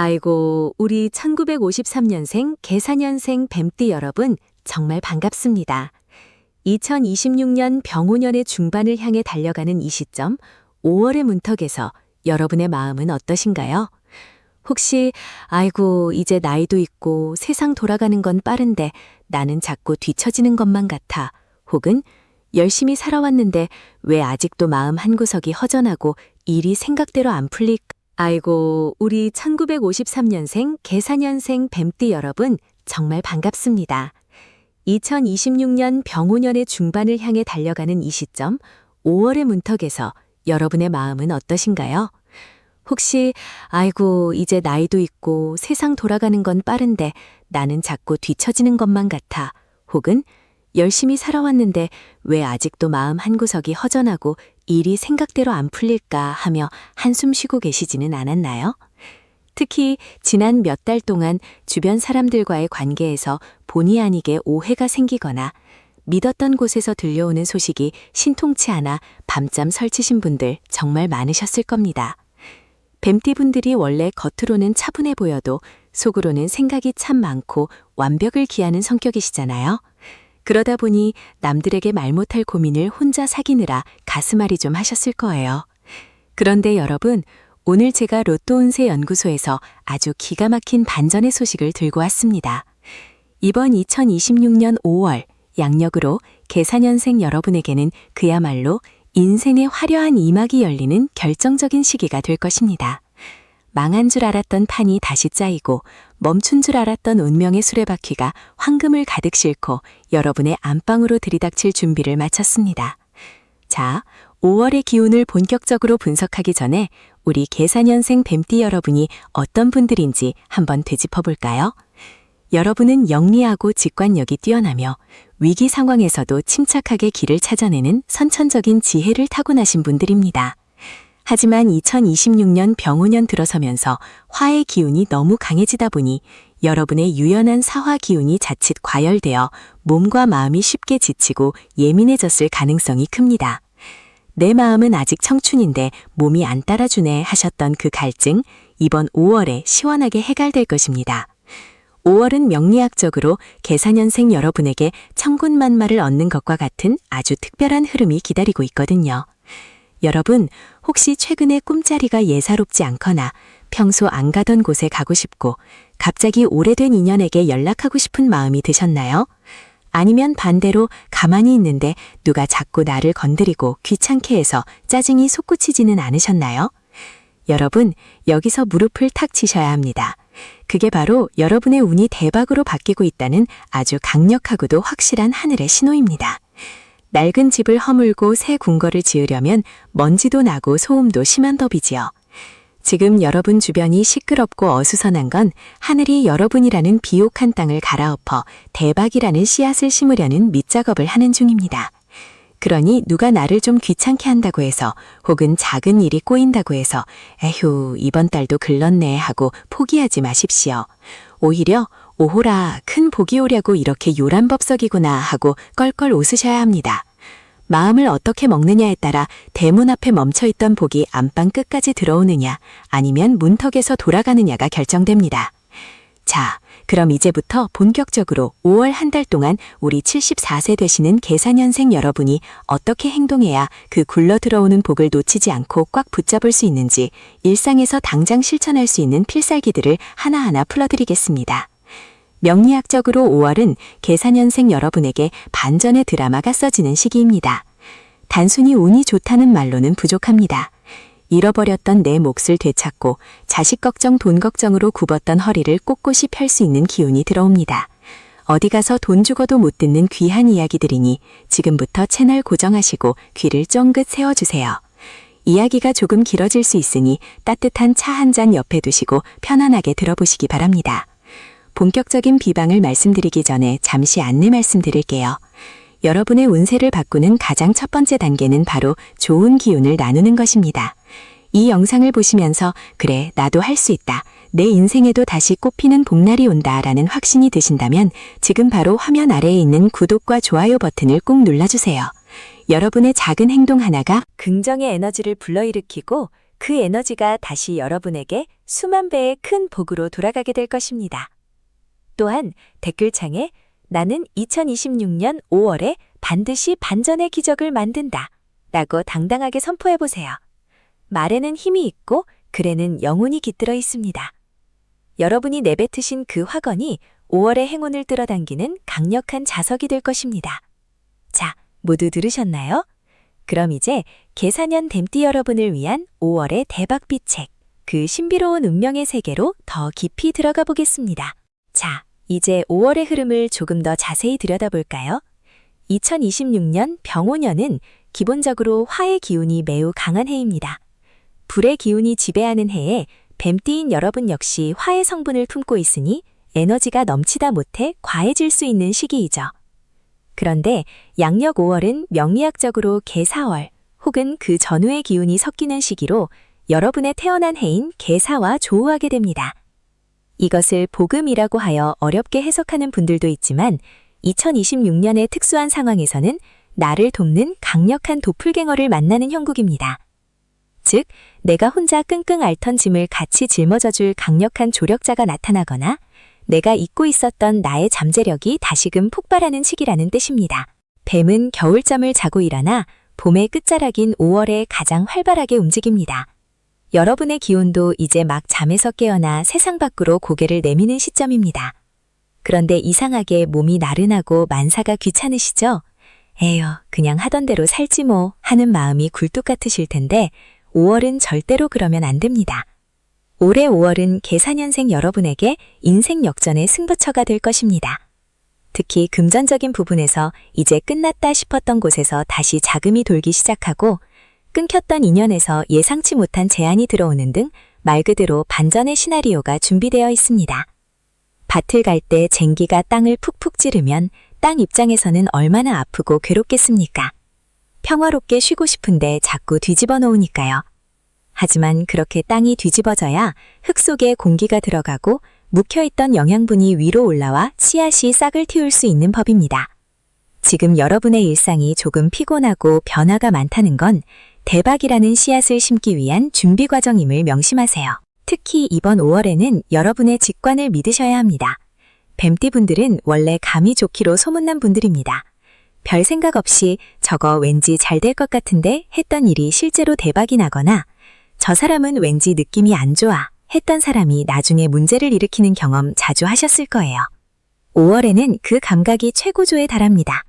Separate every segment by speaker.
Speaker 1: 아이고, 우리 1953년생 계사년생 뱀띠 여러분, 정말 반갑습니다. 2026년 병오년의 중반을 향해 달려가는 이 시점, 5월의 문턱에서 여러분의 마음은 어떠신가요? 혹시, 아이고, 이제 나이도 있고 세상 돌아가는 건 빠른데 나는 자꾸 뒤처지는 것만 같아. 혹은 열심히 살아왔는데 왜 아직도 마음 한구석이 허전하고 일이 생각대로 안 풀릴까? 아이고, 우리 1953년생 계사년생 뱀띠 여러분, 정말 반갑습니다. 2026년 병오년의 중반을 향해 달려가는 이 시점, 5월의 문턱에서 여러분의 마음은 어떠신가요? 혹시, 아이고, 이제 나이도 있고 세상 돌아가는 건 빠른데 나는 자꾸 뒤처지는 것만 같아. 혹은 열심히 살아왔는데 왜 아직도 마음 한구석이 허전하고 일이 생각대로 안 풀릴까 하며 한숨 쉬고 계시지는 않았나요? 특히 지난 몇 달 동안 주변 사람들과의 관계에서 본의 아니게 오해가 생기거나 믿었던 곳에서 들려오는 소식이 신통치 않아 밤잠 설치신 분들 정말 많으셨을 겁니다. 뱀띠분들이 원래 겉으로는 차분해 보여도 속으로는 생각이 참 많고 완벽을 기하는 성격이시잖아요. 그러다 보니 남들에게 말 못할 고민을 혼자 사귀느라 가슴앓이 좀 하셨을 거예요. 그런데 여러분, 오늘 제가 로또 운세 연구소에서 아주 기가 막힌 반전의 소식을 들고 왔습니다. 이번 2026년 5월 양력으로 계사년생 여러분에게는 그야말로 인생의 화려한 이막이 열리는 결정적인 시기가 될 것입니다. 망한 줄 알았던 판이 다시 짜이고 멈춘 줄 알았던 운명의 수레바퀴가 황금을 가득 싣고 여러분의 안방으로 들이닥칠 준비를 마쳤습니다. 자, 5월의 기운을 본격적으로 분석하기 전에 우리 계사년생 뱀띠 여러분이 어떤 분들인지 한번 되짚어 볼까요? 여러분은 영리하고 직관력이 뛰어나며 위기 상황에서도 침착하게 길을 찾아내는 선천적인 지혜를 타고나신 분들입니다. 하지만 2026년 병오년 들어서면서 화의 기운이 너무 강해지다 보니 여러분의 유연한 사화 기운이 자칫 과열되어 몸과 마음이 쉽게 지치고 예민해졌을 가능성이 큽니다. 내 마음은 아직 청춘인데 몸이 안 따라주네 하셨던 그 갈증, 이번 5월에 시원하게 해결될 것입니다. 5월은 명리학적으로 계사년생 여러분에게 천군만마를 얻는 것과 같은 아주 특별한 흐름이 기다리고 있거든요. 여러분, 혹시 최근에 꿈자리가 예사롭지 않거나 평소 안 가던 곳에 가고 싶고 갑자기 오래된 인연에게 연락하고 싶은 마음이 드셨나요? 아니면 반대로 가만히 있는데 누가 자꾸 나를 건드리고 귀찮게 해서 짜증이 솟구치지는 않으셨나요? 여러분, 여기서 무릎을 탁 치셔야 합니다. 그게 바로 여러분의 운이 대박으로 바뀌고 있다는 아주 강력하고도 확실한 하늘의 신호입니다. 낡은 집을 허물고 새 궁궐을 지으려면 먼지도 나고 소음도 심한 법이지요. 지금 여러분 주변이 시끄럽고 어수선한 건 하늘이 여러분이라는 비옥한 땅을 갈아엎어 대박이라는 씨앗을 심으려는 밑작업을 하는 중입니다. 그러니 누가 나를 좀 귀찮게 한다고 해서 혹은 작은 일이 꼬인다고 해서 에휴, 이번 달도 글렀네 하고 포기하지 마십시오. 오히려 오호라, 큰 복이 오려고 이렇게 요란법석이구나 하고 껄껄 웃으셔야 합니다. 마음을 어떻게 먹느냐에 따라 대문 앞에 멈춰있던 복이 안방 끝까지 들어오느냐 아니면 문턱에서 돌아가느냐가 결정됩니다. 자, 그럼 이제부터 본격적으로 5월 한 달 동안 우리 74세 되시는 계사년생 여러분이 어떻게 행동해야 그 굴러 들어오는 복을 놓치지 않고 꽉 붙잡을 수 있는지 일상에서 당장 실천할 수 있는 필살기들을 하나하나 풀어드리겠습니다. 명리학적으로 5월은 계사년생 여러분에게 반전의 드라마가 써지는 시기입니다. 단순히 운이 좋다는 말로는 부족합니다. 잃어버렸던 내 몫을 되찾고 자식 걱정, 돈 걱정으로 굽었던 허리를 꼿꼿이 펼 수 있는 기운이 들어옵니다. 어디 가서 돈 주고도 못 듣는 귀한 이야기들이니 지금부터 채널 고정하시고 귀를 쫑긋 세워주세요. 이야기가 조금 길어질 수 있으니 따뜻한 차 한 잔 옆에 두시고 편안하게 들어보시기 바랍니다. 본격적인 비방을 말씀드리기 전에 잠시 안내 말씀드릴게요. 여러분의 운세를 바꾸는 가장 첫 번째 단계는 바로 좋은 기운을 나누는 것입니다. 이 영상을 보시면서 그래, 나도 할 수 있다. 내 인생에도 다시 꽃피는 봄날이 온다 라는 확신이 드신다면 지금 바로 화면 아래에 있는 구독과 좋아요 버튼을 꼭 눌러주세요. 여러분의 작은 행동 하나가 긍정의 에너지를 불러일으키고 그 에너지가 다시 여러분에게 수만 배의 큰 복으로 돌아가게 될 것입니다. 또한 댓글창에 나는 2026년 5월에 반드시 반전의 기적을 만든다 라고 당당하게 선포해보세요. 말에는 힘이 있고 글에는 영혼이 깃들어 있습니다. 여러분이 내뱉으신 그 확언이 5월의 행운을 끌어당기는 강력한 자석이 될 것입니다. 자, 모두 들으셨나요? 그럼 이제 개사년 뱀띠 여러분을 위한 5월의 대박빛 책, 그 신비로운 운명의 세계로 더 깊이 들어가 보겠습니다. 자, 이제 5월의 흐름을 조금 더 자세히 들여다볼까요? 2026년 병오년은 기본적으로 화의 기운이 매우 강한 해입니다. 불의 기운이 지배하는 해에 뱀띠인 여러분 역시 화의 성분을 품고 있으니 에너지가 넘치다 못해 과해질 수 있는 시기이죠. 그런데 양력 5월은 명리학적으로 개사월 혹은 그 전후의 기운이 섞이는 시기로 여러분의 태어난 해인 개사와 조우하게 됩니다. 이것을 복음이라고 하여 어렵게 해석하는 분들도 있지만 2026년의 특수한 상황에서는 나를 돕는 강력한 도플갱어를 만나는 형국입니다. 즉, 내가 혼자 끙끙 앓던 짐을 같이 짊어져줄 강력한 조력자가 나타나거나 내가 잊고 있었던 나의 잠재력이 다시금 폭발하는 시기라는 뜻입니다. 뱀은 겨울잠을 자고 일어나 봄의 끝자락인 5월에 가장 활발하게 움직입니다. 여러분의 기운도 이제 막 잠에서 깨어나 세상 밖으로 고개를 내미는 시점입니다. 그런데 이상하게 몸이 나른하고 만사가 귀찮으시죠? 에휴, 그냥 하던 대로 살지 뭐 하는 마음이 굴뚝 같으실 텐데 5월은 절대로 그러면 안 됩니다. 올해 5월은 개사년생 여러분에게 인생 역전의 승부처가 될 것입니다. 특히 금전적인 부분에서 이제 끝났다 싶었던 곳에서 다시 자금이 돌기 시작하고 끊겼던 인연에서 예상치 못한 제안이 들어오는 등 말 그대로 반전의 시나리오가 준비되어 있습니다. 밭을 갈 때 쟁기가 땅을 푹푹 찌르면 땅 입장에서는 얼마나 아프고 괴롭겠습니까? 평화롭게 쉬고 싶은데 자꾸 뒤집어 놓으니까요. 하지만 그렇게 땅이 뒤집어져야 흙 속에 공기가 들어가고 묵혀있던 영양분이 위로 올라와 씨앗이 싹을 틔울 수 있는 법입니다. 지금 여러분의 일상이 조금 피곤하고 변화가 많다는 건 대박이라는 씨앗을 심기 위한 준비 과정임을 명심하세요. 특히 이번 5월에는 여러분의 직관을 믿으셔야 합니다. 뱀띠분들은 원래 감이 좋기로 소문난 분들입니다. 별 생각 없이 저거 왠지 잘 될 것 같은데 했던 일이 실제로 대박이 나거나 저 사람은 왠지 느낌이 안 좋아 했던 사람이 나중에 문제를 일으키는 경험 자주 하셨을 거예요. 5월에는 그 감각이 최고조에 달합니다.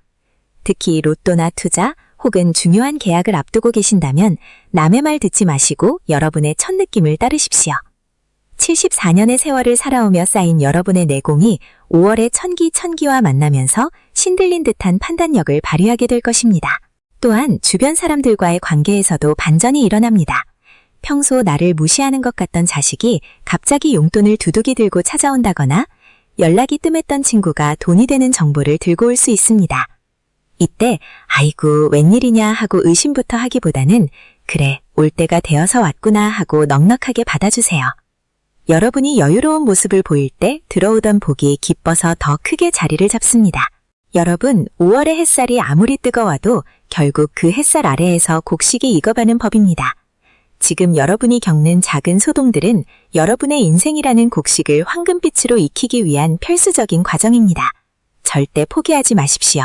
Speaker 1: 특히 로또나 투자 혹은 중요한 계약을 앞두고 계신다면 남의 말 듣지 마시고 여러분의 첫 느낌을 따르십시오. 74년의 세월을 살아오며 쌓인 여러분의 내공이 5월의 천기와 만나면서 신들린 듯한 판단력을 발휘하게 될 것입니다. 또한 주변 사람들과의 관계에서도 반전이 일어납니다. 평소 나를 무시하는 것 같던 자식이 갑자기 용돈을 두둑이 들고 찾아온다거나 연락이 뜸했던 친구가 돈이 되는 정보를 들고 올 수 있습니다. 이때 아이고 웬일이냐 하고 의심부터 하기보다는 그래 올 때가 되어서 왔구나 하고 넉넉하게 받아주세요. 여러분이 여유로운 모습을 보일 때 들어오던 복이 기뻐서 더 크게 자리를 잡습니다. 여러분, 5월의 햇살이 아무리 뜨거워도 결국 그 햇살 아래에서 곡식이 익어가는 법입니다. 지금 여러분이 겪는 작은 소동들은 여러분의 인생이라는 곡식을 황금빛으로 익히기 위한 필수적인 과정입니다. 절대 포기하지 마십시오.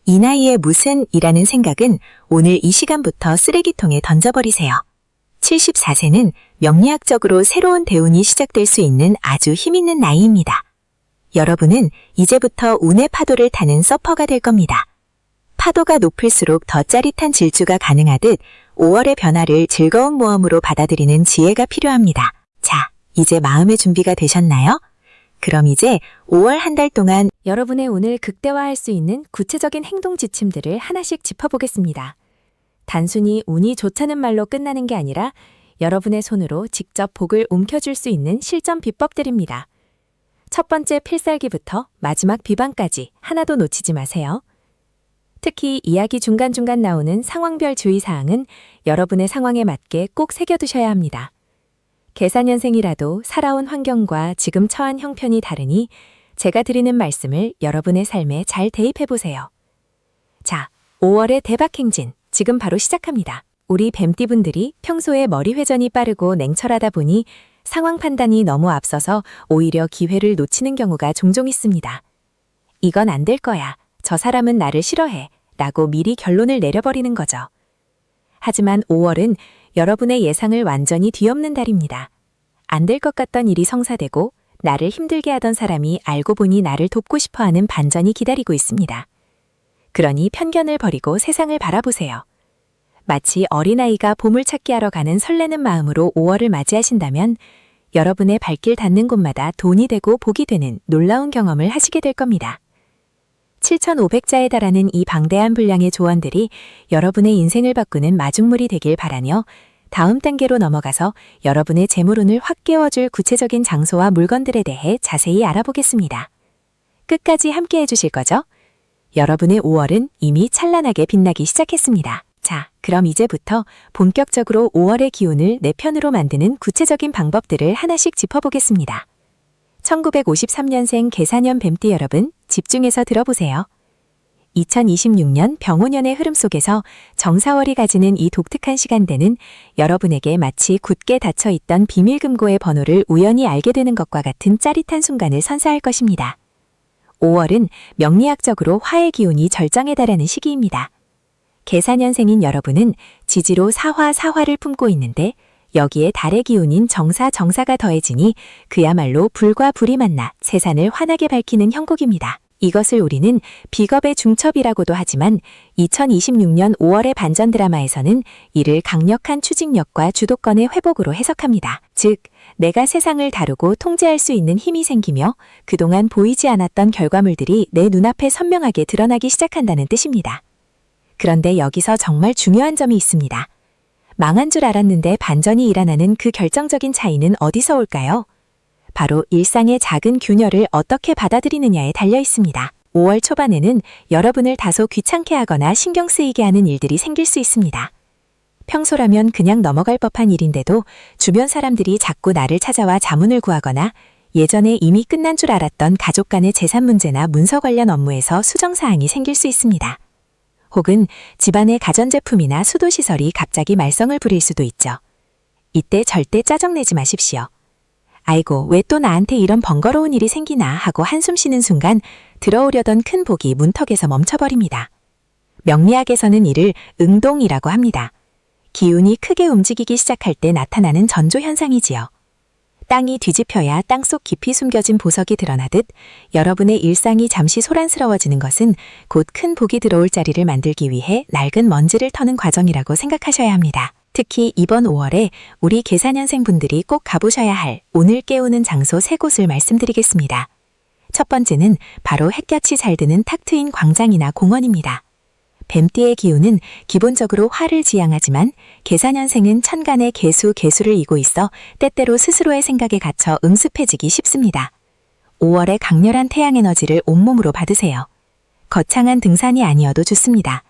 Speaker 1: 이 나이에 무슨 이라는 생각은 오늘 이 시간부터 쓰레기통에 던져버리세요. 74세는 명리학적으로 새로운 대운이 시작될 수 있는 아주 힘있는 나이입니다. 여러분은 이제부터 운의 파도를 타는 서퍼가 될 겁니다. 파도가 높을수록 더 짜릿한 질주가 가능하듯 5월의 변화를 즐거운 모험으로 받아들이는 지혜가 필요합니다. 자, 이제 마음의 준비가 되셨나요? 그럼 이제 5월 한 달 동안 여러분의 운을 극대화할 수 있는 구체적인 행동 지침들을 하나씩 짚어보겠습니다. 단순히 운이 좋다는 말로 끝나는 게 아니라 여러분의 손으로 직접 복을 움켜줄 수 있는 실전 비법들입니다. 첫 번째 필살기부터 마지막 비방까지 하나도 놓치지 마세요. 특히 이야기 중간중간 나오는 상황별 주의사항은 여러분의 상황에 맞게 꼭 새겨두셔야 합니다. 개사년생이라도 살아온 환경과 지금 처한 형편이 다르니 제가 드리는 말씀을 여러분의 삶에 잘 대입해보세요. 자, 5월의 대박 행진, 지금 바로 시작합니다. 우리 뱀띠분들이 평소에 머리 회전이 빠르고 냉철하다 보니 상황 판단이 너무 앞서서 오히려 기회를 놓치는 경우가 종종 있습니다. 이건 안 될 거야. 저 사람은 나를 싫어해. 라고 미리 결론을 내려버리는 거죠. 하지만 5월은 여러분의 예상을 완전히 뒤엎는 달입니다. 안 될 것 같던 일이 성사되고 나를 힘들게 하던 사람이 알고 보니 나를 돕고 싶어하는 반전이 기다리고 있습니다. 그러니 편견을 버리고 세상을 바라보세요. 마치 어린아이가 보물 찾기 하러 가는 설레는 마음으로 5월을 맞이하신다면 여러분의 발길 닿는 곳마다 돈이 되고 복이 되는 놀라운 경험을 하시게 될 겁니다. 7,500자에 달하는 이 방대한 분량의 조언들이 여러분의 인생을 바꾸는 마중물이 되길 바라며 다음 단계로 넘어가서 여러분의 재물운을 확 깨워줄 구체적인 장소와 물건들에 대해 자세히 알아보겠습니다. 끝까지 함께 해주실 거죠? 여러분의 5월은 이미 찬란하게 빛나기 시작했습니다. 자, 그럼 이제부터 본격적으로 5월의 기운을 내 편으로 만드는 구체적인 방법들을 하나씩 짚어보겠습니다. 1953년생 개사년 뱀띠 여러분, 집중해서 들어보세요. 2026년 병오년의 흐름 속에서 정사월이 가지는 이 독특한 시간대는 여러분에게 마치 굳게 닫혀있던 비밀금고의 번호를 우연히 알게 되는 것과 같은 짜릿한 순간을 선사할 것입니다. 5월은 명리학적으로 화의 기운이 절정에 달하는 시기입니다. 개사년생인 여러분은 지지로 사화를 품고 있는데 여기에 달의 기운인 정사가 더해지니 그야말로 불과 불이 만나 세상을 환하게 밝히는 형국입니다. 이것을 우리는 비겁의 중첩이라고도 하지만 2026년 5월의 반전 드라마에서는 이를 강력한 추진력과 주도권의 회복으로 해석합니다. 즉, 내가 세상을 다루고 통제할 수 있는 힘이 생기며 그동안 보이지 않았던 결과물들이 내 눈앞에 선명하게 드러나기 시작한다는 뜻입니다. 그런데 여기서 정말 중요한 점이 있습니다. 망한 줄 알았는데 반전이 일어나는 그 결정적인 차이는 어디서 올까요? 바로 일상의 작은 균열을 어떻게 받아들이느냐에 달려 있습니다. 5월 초반에는 여러분을 다소 귀찮게 하거나 신경 쓰이게 하는 일들이 생길 수 있습니다. 평소라면 그냥 넘어갈 법한 일인데도 주변 사람들이 자꾸 나를 찾아와 자문을 구하거나 예전에 이미 끝난 줄 알았던 가족 간의 재산 문제나 문서 관련 업무에서 수정사항이 생길 수 있습니다. 혹은 집안의 가전제품이나 수도시설이 갑자기 말썽을 부릴 수도 있죠. 이때 절대 짜증내지 마십시오. 아이고, 왜 또 나한테 이런 번거로운 일이 생기나 하고 한숨 쉬는 순간 들어오려던 큰 복이 문턱에서 멈춰버립니다. 명리학에서는 이를 응동이라고 합니다. 기운이 크게 움직이기 시작할 때 나타나는 전조현상이지요. 땅이 뒤집혀야 땅속 깊이 숨겨진 보석이 드러나듯 여러분의 일상이 잠시 소란스러워지는 것은 곧 큰 복이 들어올 자리를 만들기 위해 낡은 먼지를 터는 과정이라고 생각하셔야 합니다. 특히 이번 5월에 우리 개사년생 분들이 꼭 가보셔야 할 오늘 깨우는 장소 3곳을 말씀드리겠습니다. 첫 번째는 바로 햇볕이 잘 드는 탁 트인 광장이나 공원입니다. 뱀띠의 기운은 기본적으로 화를 지향하지만 개사년생은 천간에 개수를 이고 있어 때때로 스스로의 생각에 갇혀 음습해지기 쉽습니다. 5월의 강렬한 태양 에너지를 온몸으로 받으세요. 거창한 등산이 아니어도 좋습니다.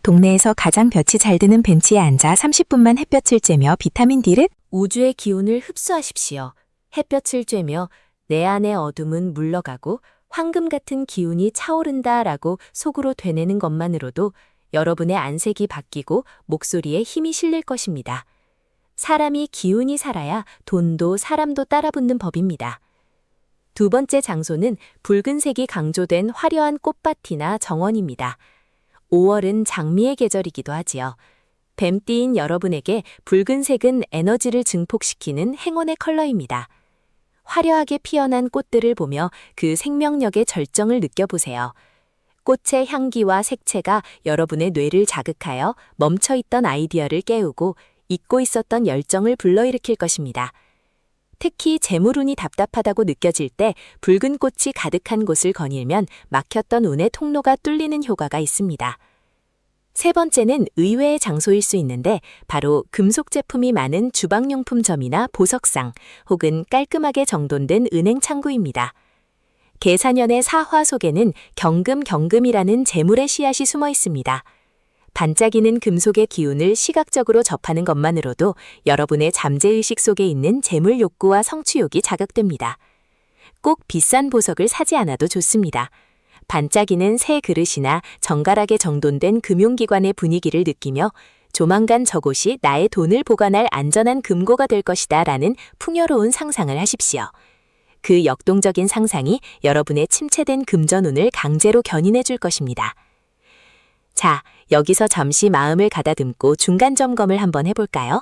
Speaker 1: 동네에서 가장 볕이 잘 드는 벤치에 앉아 30분만 햇볕을 쬐며 비타민 D를 우주의 기운을 흡수하십시오. 햇볕을 쬐며 내 안의 어둠은 물러가고 황금 같은 기운이 차오른다라고 속으로 되뇌는 것만으로도 여러분의 안색이 바뀌고 목소리에 힘이 실릴 것입니다. 사람이 기운이 살아야 돈도 사람도 따라붙는 법입니다. 두 번째 장소는 붉은색이 강조된 화려한 꽃밭이나 정원입니다. 5월은 장미의 계절이기도 하지요. 뱀띠인 여러분에게 붉은색은 에너지를 증폭시키는 행운의 컬러입니다. 화려하게 피어난 꽃들을 보며 그 생명력의 절정을 느껴보세요. 꽃의 향기와 색채가 여러분의 뇌를 자극하여 멈춰있던 아이디어를 깨우고 잊고 있었던 열정을 불러일으킬 것입니다. 특히 재물운이 답답하다고 느껴질 때 붉은 꽃이 가득한 곳을 거닐면 막혔던 운의 통로가 뚫리는 효과가 있습니다. 세 번째는 의외의 장소일 수 있는데 바로 금속 제품이 많은 주방용품점이나 보석상 혹은 깔끔하게 정돈된 은행 창구입니다. 개사년의 사화 속에는 경금이라는 재물의 씨앗이 숨어 있습니다. 반짝이는 금속의 기운을 시각적으로 접하는 것만으로도 여러분의 잠재의식 속에 있는 재물 욕구와 성취욕이 자극됩니다. 꼭 비싼 보석을 사지 않아도 좋습니다. 반짝이는 새 그릇이나 정갈하게 정돈된 금융기관의 분위기를 느끼며 조만간 저곳이 나의 돈을 보관할 안전한 금고가 될 것이다 라는 풍요로운 상상을 하십시오. 그 역동적인 상상이 여러분의 침체된 금전운을 강제로 견인해 줄 것입니다. 자, 여기서 잠시 마음을 가다듬고 중간 점검을 한번 해볼까요?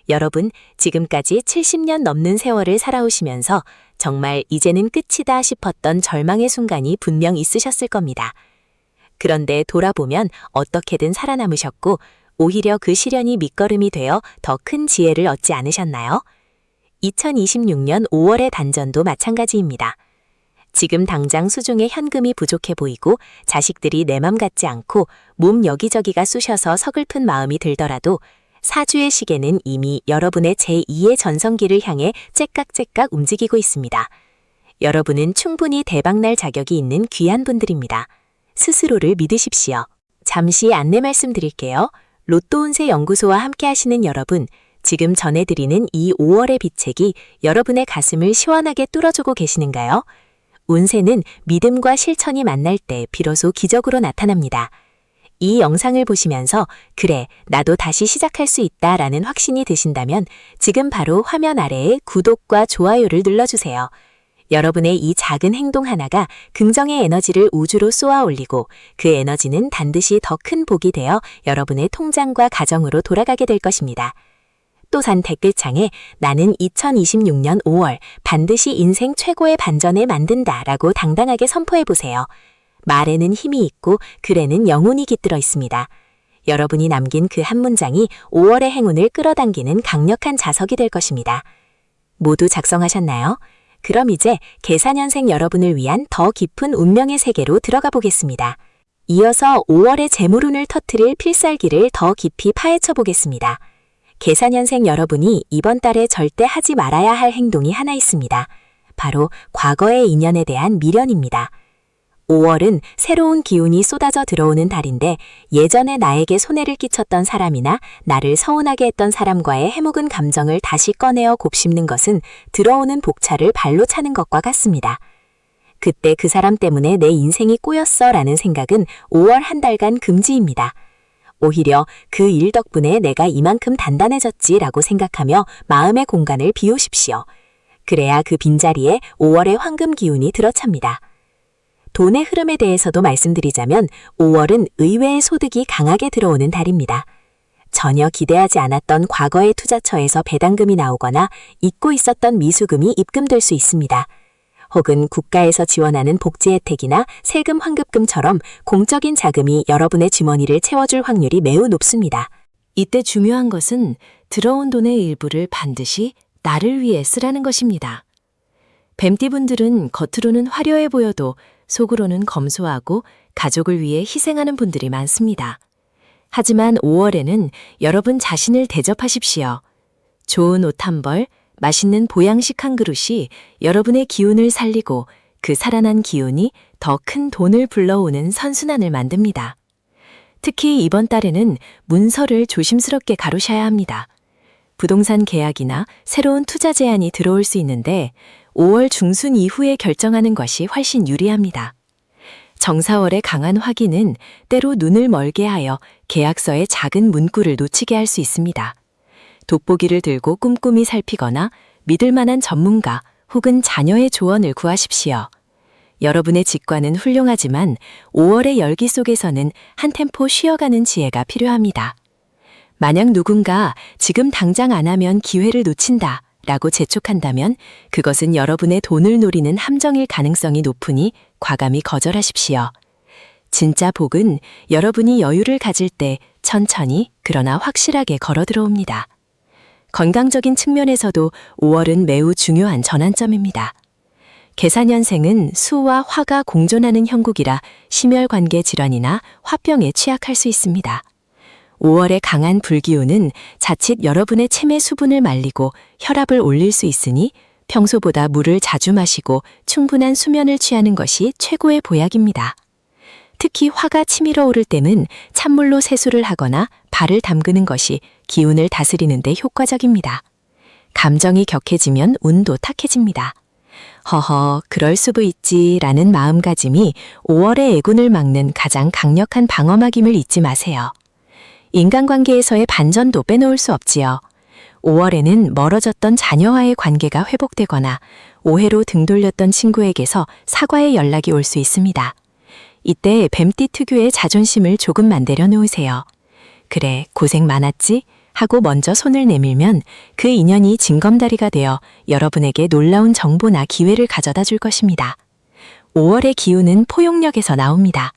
Speaker 1: 여러분, 지금까지 70년 넘는 세월을 살아오시면서 정말 이제는 끝이다 싶었던 절망의 순간이 분명 있으셨을 겁니다. 그런데 돌아보면 어떻게든 살아남으셨고 오히려 그 시련이 밑거름이 되어 더 큰 지혜를 얻지 않으셨나요? 2026년 5월의 단전도 마찬가지입니다. 지금 당장 수중에 현금이 부족해 보이고 자식들이 내 맘 같지 않고 몸 여기저기가 쑤셔서 서글픈 마음이 들더라도 사주의 시계는 이미 여러분의 제2의 전성기를 향해 째깍째깍 움직이고 있습니다. 여러분은 충분히 대박날 자격이 있는 귀한 분들입니다. 스스로를 믿으십시오. 잠시 안내 말씀드릴게요. 로또 운세 연구소와 함께 하시는 여러분, 지금 전해드리는 이 5월의 비책이 여러분의 가슴을 시원하게 뚫어주고 계시는가요? 운세는 믿음과 실천이 만날 때 비로소 기적으로 나타납니다. 이 영상을 보시면서 그래, 나도 다시 시작할 수 있다라는 확신이 드신다면 지금 바로 화면 아래에 구독과 좋아요를 눌러주세요. 여러분의 이 작은 행동 하나가 긍정의 에너지를 우주로 쏘아 올리고 그 에너지는 반드시 더 큰 복이 되어 여러분의 통장과 가정으로 돌아가게 될 것입니다. 또한 댓글창에 나는 2026년 5월 반드시 인생 최고의 반전을 만든다 라고 당당하게 선포해보세요. 말에는 힘이 있고 글에는 영혼이 깃들어 있습니다. 여러분이 남긴 그 한 문장이 5월의 행운을 끌어당기는 강력한 자석이 될 것입니다. 모두 작성하셨나요? 그럼 이제 계사년생 여러분을 위한 더 깊은 운명의 세계로 들어가 보겠습니다. 이어서 5월의 재물운을 터뜨릴 필살기를 더 깊이 파헤쳐 보겠습니다. 계사년생 여러분이 이번 달에 절대 하지 말아야 할 행동이 하나 있습니다. 바로 과거의 인연에 대한 미련입니다. 5월은 새로운 기운이 쏟아져 들어오는 달인데 예전에 나에게 손해를 끼쳤던 사람이나 나를 서운하게 했던 사람과의 해묵은 감정을 다시 꺼내어 곱씹는 것은 들어오는 복차를 발로 차는 것과 같습니다. 그때 그 사람 때문에 내 인생이 꼬였어 라는 생각은 5월 한 달간 금지입니다. 오히려 그 일 덕분에 내가 이만큼 단단해졌지 라고 생각하며 마음의 공간을 비우십시오. 그래야 그 빈자리에 5월의 황금 기운이 들어찹니다. 돈의 흐름에 대해서도 말씀드리자면 5월은 의외의 소득이 강하게 들어오는 달입니다. 전혀 기대하지 않았던 과거의 투자처에서 배당금이 나오거나 잊고 있었던 미수금이 입금될 수 있습니다. 혹은 국가에서 지원하는 복지 혜택이나 세금 환급금처럼 공적인 자금이 여러분의 주머니를 채워줄 확률이 매우 높습니다. 이때 중요한 것은 들어온 돈의 일부를 반드시 나를 위해 쓰라는 것입니다. 뱀띠분들은 겉으로는 화려해 보여도 속으로는 검소하고 가족을 위해 희생하는 분들이 많습니다. 하지만 5월에는 여러분 자신을 대접하십시오. 좋은 옷 한 벌, 맛있는 보양식 한 그릇이 여러분의 기운을 살리고 그 살아난 기운이 더 큰 돈을 불러오는 선순환을 만듭니다. 특히 이번 달에는 문서를 조심스럽게 가루셔야 합니다. 부동산 계약이나 새로운 투자 제안이 들어올 수 있는데 5월 중순 이후에 결정하는 것이 훨씬 유리합니다. 정사월의 강한 확인은 때로 눈을 멀게 하여 계약서의 작은 문구를 놓치게 할 수 있습니다. 돋보기를 들고 꼼꼼히 살피거나 믿을 만한 전문가 혹은 자녀의 조언을 구하십시오. 여러분의 직관은 훌륭하지만 5월의 열기 속에서는 한 템포 쉬어가는 지혜가 필요합니다. 만약 누군가 지금 당장 안 하면 기회를 놓친다 라고 재촉한다면 그것은 여러분의 돈을 노리는 함정일 가능성이 높으니 과감히 거절하십시오. 진짜 복은 여러분이 여유를 가질 때 천천히 그러나 확실하게 걸어 들어옵니다. 건강적인 측면에서도 5월은 매우 중요한 전환점입니다. 계사년생은 수와 화가 공존하는 형국이라 심혈관계 질환이나 화병에 취약할 수 있습니다. 5월의 강한 불기운은 자칫 여러분의 체내 수분을 말리고 혈압을 올릴 수 있으니 평소보다 물을 자주 마시고 충분한 수면을 취하는 것이 최고의 보약입니다. 특히 화가 치밀어 오를 때는 찬물로 세수를 하거나 발을 담그는 것이 기운을 다스리는 데 효과적입니다. 감정이 격해지면 운도 탁해집니다. 허허, 그럴 수도 있지라는 마음가짐이 5월의 애군을 막는 가장 강력한 방어막임을 잊지 마세요. 인간관계에서의 반전도 빼놓을 수 없지요. 5월에는 멀어졌던 자녀와의 관계가 회복되거나 오해로 등 돌렸던 친구에게서 사과의 연락이 올 수 있습니다. 이때 뱀띠 특유의 자존심을 조금만 내려놓으세요. 그래, 고생 많았지? 하고 먼저 손을 내밀면 그 인연이 징검다리가 되어 여러분에게 놀라운 정보나 기회를 가져다 줄 것입니다. 5월의 기운은 포용력에서 나옵니다.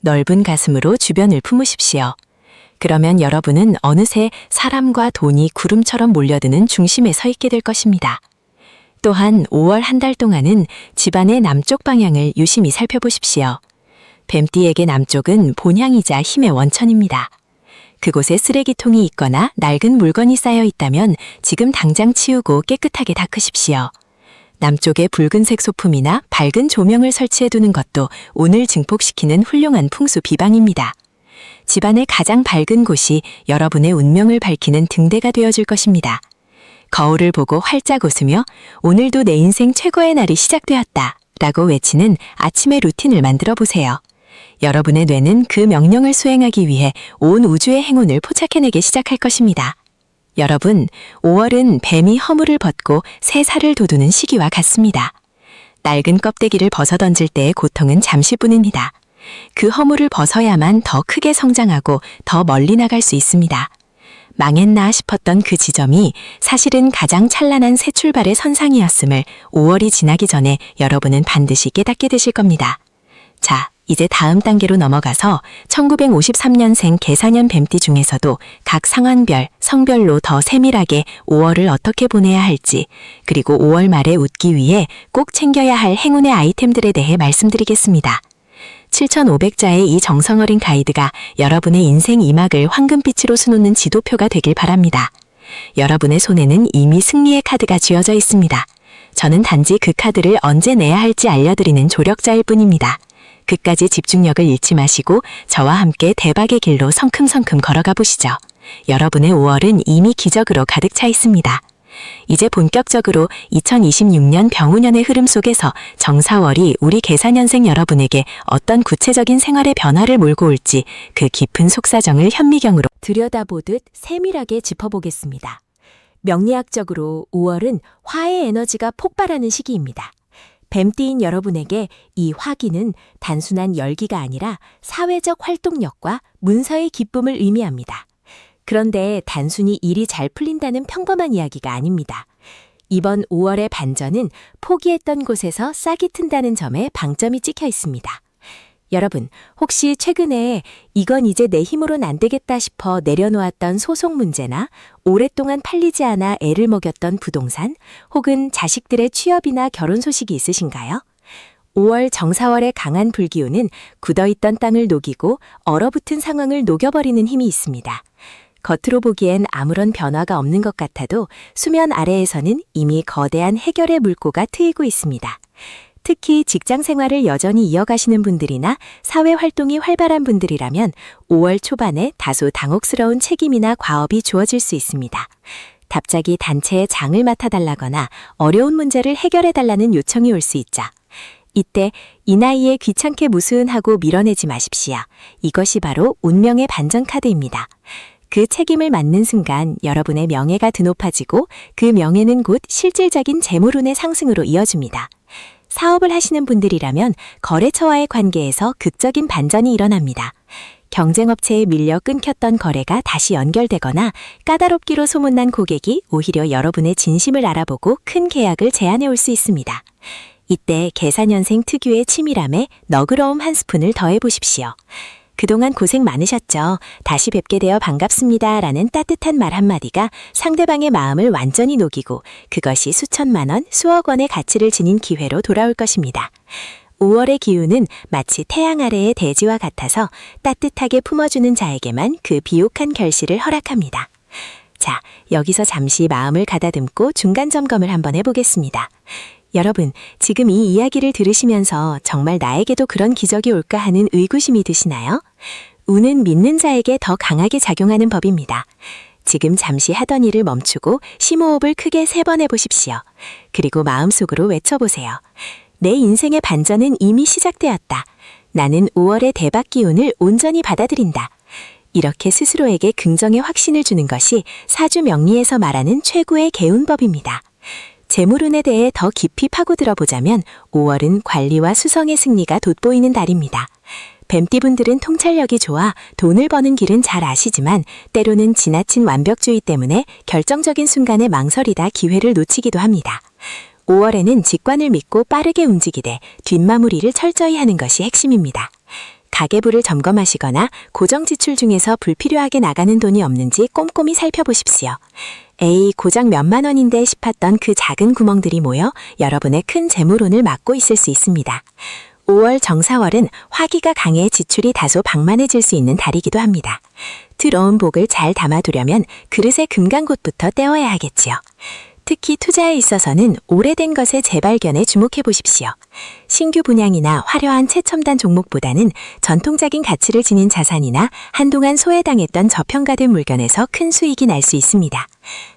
Speaker 1: 넓은 가슴으로 주변을 품으십시오. 그러면 여러분은 어느새 사람과 돈이 구름처럼 몰려드는 중심에 서 있게 될 것입니다. 또한 5월 한 달 동안은 집안의 남쪽 방향을 유심히 살펴보십시오. 뱀띠에게 남쪽은 본향이자 힘의 원천입니다. 그곳에 쓰레기통이 있거나 낡은 물건이 쌓여 있다면 지금 당장 치우고 깨끗하게 닦으십시오. 남쪽에 붉은색 소품이나 밝은 조명을 설치해두는 것도 운을 증폭시키는 훌륭한 풍수 비방입니다. 집안의 가장 밝은 곳이 여러분의 운명을 밝히는 등대가 되어줄 것입니다. 거울을 보고 활짝 웃으며 오늘도 내 인생 최고의 날이 시작되었다 라고 외치는 아침의 루틴을 만들어 보세요. 여러분의 뇌는 그 명령을 수행하기 위해 온 우주의 행운을 포착해내기 시작할 것입니다. 여러분, 5월은 뱀이 허물을 벗고 새 살을 돋우는 시기와 같습니다. 낡은 껍데기를 벗어던질 때의 고통은 잠시뿐입니다. 그 허물을 벗어야만 더 크게 성장하고 더 멀리 나갈 수 있습니다. 망했나 싶었던 그 지점이 사실은 가장 찬란한 새 출발의 선상이었음을 5월이 지나기 전에 여러분은 반드시 깨닫게 되실 겁니다. 자, 이제 다음 단계로 넘어가서 1953년생 개사년 뱀띠 중에서도 각 상황별, 성별로 더 세밀하게 5월을 어떻게 보내야 할지, 그리고 5월 말에 웃기 위해 꼭 챙겨야 할 행운의 아이템들에 대해 말씀드리겠습니다. 7,500자의 이 정성어린 가이드가 여러분의 인생 이막을 황금빛으로 수놓는 지도표가 되길 바랍니다. 여러분의 손에는 이미 승리의 카드가 쥐어져 있습니다. 저는 단지 그 카드를 언제 내야 할지 알려드리는 조력자일 뿐입니다. 끝까지 집중력을 잃지 마시고 저와 함께 대박의 길로 성큼성큼 걸어가 보시죠. 여러분의 5월은 이미 기적으로 가득 차 있습니다. 이제 본격적으로 2026년 병우년의 흐름 속에서 정사월이 우리 개사년생 여러분에게 어떤 구체적인 생활의 변화를 몰고 올지 그 깊은 속사정을 현미경으로 들여다보듯 세밀하게 짚어보겠습니다. 명리학적으로 5월은 화의 에너지가 폭발하는 시기입니다. 뱀띠인 여러분에게 이 화기는 단순한 열기가 아니라 사회적 활동력과 문서의 기쁨을 의미합니다. 그런데 단순히 일이 잘 풀린다는 평범한 이야기가 아닙니다. 이번 5월의 반전은 포기했던 곳에서 싹이 튼다는 점에 방점이 찍혀 있습니다. 여러분, 혹시 최근에 이건 이제 내 힘으론 안 되겠다 싶어 내려놓았던 소송 문제나 오랫동안 팔리지 않아 애를 먹였던 부동산 혹은 자식들의 취업이나 결혼 소식이 있으신가요? 5월 정사월의 강한 불기운은 굳어있던 땅을 녹이고 얼어붙은 상황을 녹여버리는 힘이 있습니다. 겉으로 보기엔 아무런 변화가 없는 것 같아도 수면 아래에서는 이미 거대한 해결의 물꼬가 트이고 있습니다. 특히 직장 생활을 여전히 이어가시는 분들이나 사회 활동이 활발한 분들이라면 5월 초반에 다소 당혹스러운 책임이나 과업이 주어질 수 있습니다. 갑자기 단체의 장을 맡아달라거나 어려운 문제를 해결해달라는 요청이 올 수 있죠. 이때 이 나이에 귀찮게 무수은하고 밀어내지 마십시오. 이것이 바로 운명의 반전 카드입니다. 그 책임을 맡는 순간 여러분의 명예가 드높아지고 그 명예는 곧 실질적인 재물운의 상승으로 이어집니다. 사업을 하시는 분들이라면 거래처와의 관계에서 극적인 반전이 일어납니다. 경쟁업체에 밀려 끊겼던 거래가 다시 연결되거나 까다롭기로 소문난 고객이 오히려 여러분의 진심을 알아보고 큰 계약을 제안해 올 수 있습니다. 이때 개사년생 특유의 치밀함에 너그러움 한 스푼을 더해 보십시오. 그동안 고생 많으셨죠? 다시 뵙게 되어 반갑습니다. 라는 따뜻한 말 한마디가 상대방의 마음을 완전히 녹이고 그것이 수천만 원, 수억 원의 가치를 지닌 기회로 돌아올 것입니다. 5월의 기운은 마치 태양 아래의 대지와 같아서 따뜻하게 품어주는 자에게만 그 비옥한 결실을 허락합니다. 자, 여기서 잠시 마음을 가다듬고 중간 점검을 한번 해보겠습니다. 여러분, 지금 이 이야기를 들으시면서 정말 나에게도 그런 기적이 올까 하는 의구심이 드시나요? 운은 믿는 자에게 더 강하게 작용하는 법입니다. 지금 잠시 하던 일을 멈추고 심호흡을 크게 3번 해보십시오. 그리고 마음속으로 외쳐보세요. 내 인생의 반전은 이미 시작되었다. 나는 5월의 대박 기운을 온전히 받아들인다. 이렇게 스스로에게 긍정의 확신을 주는 것이 사주 명리에서 말하는 최고의 개운법입니다. 재물운에 대해 더 깊이 파고들어 보자면 5월은 관리와 수성의 승리가 돋보이는 달입니다. 뱀띠분들은 통찰력이 좋아 돈을 버는 길은 잘 아시지만 때로는 지나친 완벽주의 때문에 결정적인 순간에 망설이다 기회를 놓치기도 합니다. 5월에는 직관을 믿고 빠르게 움직이되 뒷마무리를 철저히 하는 것이 핵심입니다. 가계부를 점검하시거나 고정 지출 중에서 불필요하게 나가는 돈이 없는지 꼼꼼히 살펴보십시오. 에이, 고작 몇만 원인데 싶었던 그 작은 구멍들이 모여 여러분의 큰 재물운을 막고 있을 수 있습니다. 5월 정사월은 화기가 강해 지출이 다소 방만해질 수 있는 달이기도 합니다. 들어온 복을 잘 담아두려면 그릇의 금강곳부터 떼어야 하겠지요. 특히 투자에 있어서는 오래된 것의 재발견에 주목해 보십시오. 신규 분양이나 화려한 최첨단 종목보다는 전통적인 가치를 지닌 자산이나 한동안 소외당했던 저평가된 물건에서 큰 수익이 날 수 있습니다.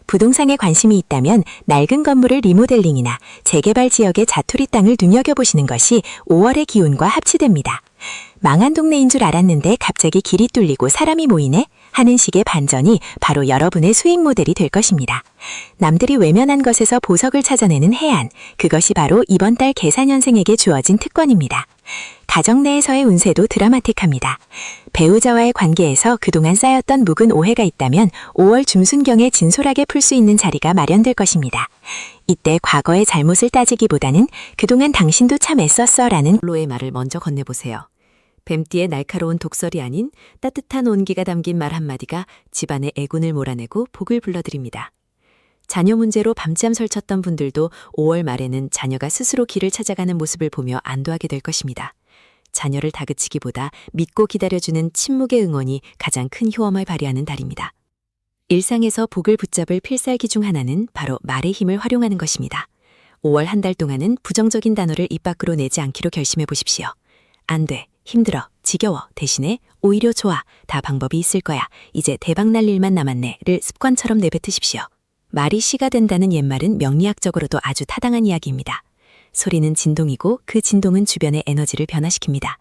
Speaker 1: 부동산에 관심이 있다면 낡은 건물을 리모델링이나 재개발 지역의 자투리 땅을 눈여겨보시는 것이 5월의 기운과 합치됩니다. 망한 동네인 줄 알았는데 갑자기 길이 뚫리고 사람이 모이네 하는 식의 반전이 바로 여러분의 수익 모델이 될 것입니다. 남들이 외면한 것에서 보석을 찾아내는 해안, 그것이 바로 이번 달 계사년생에게 주어진 특권입니다. 가정 내에서의 운세도 드라마틱합니다. 배우자와의 관계에서 그동안 쌓였던 묵은 오해가 있다면 5월 중순경에 진솔하게 풀 수 있는 자리가 마련될 것입니다. 이때 과거의 잘못을 따지기보다는 그동안 당신도 참 애썼어 라는 로의 말을 먼저 건네보세요. 뱀띠의 날카로운 독설이 아닌 따뜻한 온기가 담긴 말 한마디가 집안의 애군을 몰아내고 복을 불러드립니다. 자녀 문제로 밤잠 설쳤던 분들도 5월 말에는 자녀가 스스로 길을 찾아가는 모습을 보며 안도하게 될 것입니다. 자녀를 다그치기보다 믿고 기다려주는 침묵의 응원이 가장 큰 효험을 발휘하는 달입니다. 일상에서 복을 붙잡을 필살기 중 하나는 바로 말의 힘을 활용하는 것입니다. 5월 한 달 동안은 부정적인 단어를 입 밖으로 내지 않기로 결심해 보십시오. 안 돼, 힘들어, 지겨워 대신에 오히려 좋아, 다 방법이 있을 거야, 이제 대박 날 일만 남았네를 습관처럼 내뱉으십시오. 말이 시가 된다는 옛말은 명리학적으로도 아주 타당한 이야기입니다. 소리는 진동이고 그 진동은 주변의 에너지를 변화시킵니다.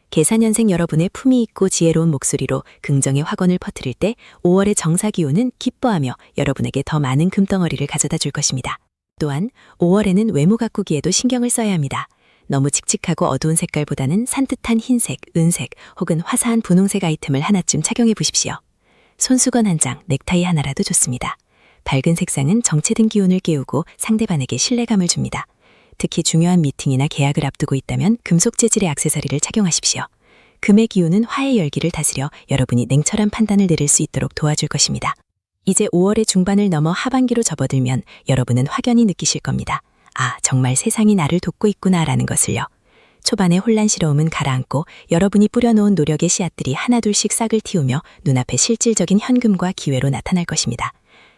Speaker 1: 계사년생 여러분의 품위 있고 지혜로운 목소리로 긍정의 확언을 퍼뜨릴 때 5월의 정사기운은 기뻐하며 여러분에게 더 많은 금덩어리를 가져다 줄 것입니다. 또한 5월에는 외모 가꾸기에도 신경을 써야 합니다. 너무 칙칙하고 어두운 색깔보다는 산뜻한 흰색, 은색 혹은 화사한 분홍색 아이템을 하나쯤 착용해 보십시오. 손수건 한 장, 넥타이 하나라도 좋습니다. 밝은 색상은 정체된 기운을 깨우고 상대방에게 신뢰감을 줍니다. 특히 중요한 미팅이나 계약을 앞두고 있다면 금속 재질의 액세서리를 착용하십시오. 금의 기운은 화의 열기를 다스려 여러분이 냉철한 판단을 내릴 수 있도록 도와줄 것입니다. 이제 5월의 중반을 넘어 하반기로 접어들면 여러분은 확연히 느끼실 겁니다. 아, 정말 세상이 나를 돕고 있구나라는 것을요. 초반의 혼란스러움은 가라앉고 여러분이 뿌려놓은 노력의 씨앗들이 하나둘씩 싹을 틔우며 눈앞에 실질적인 현금과 기회로 나타날 것입니다.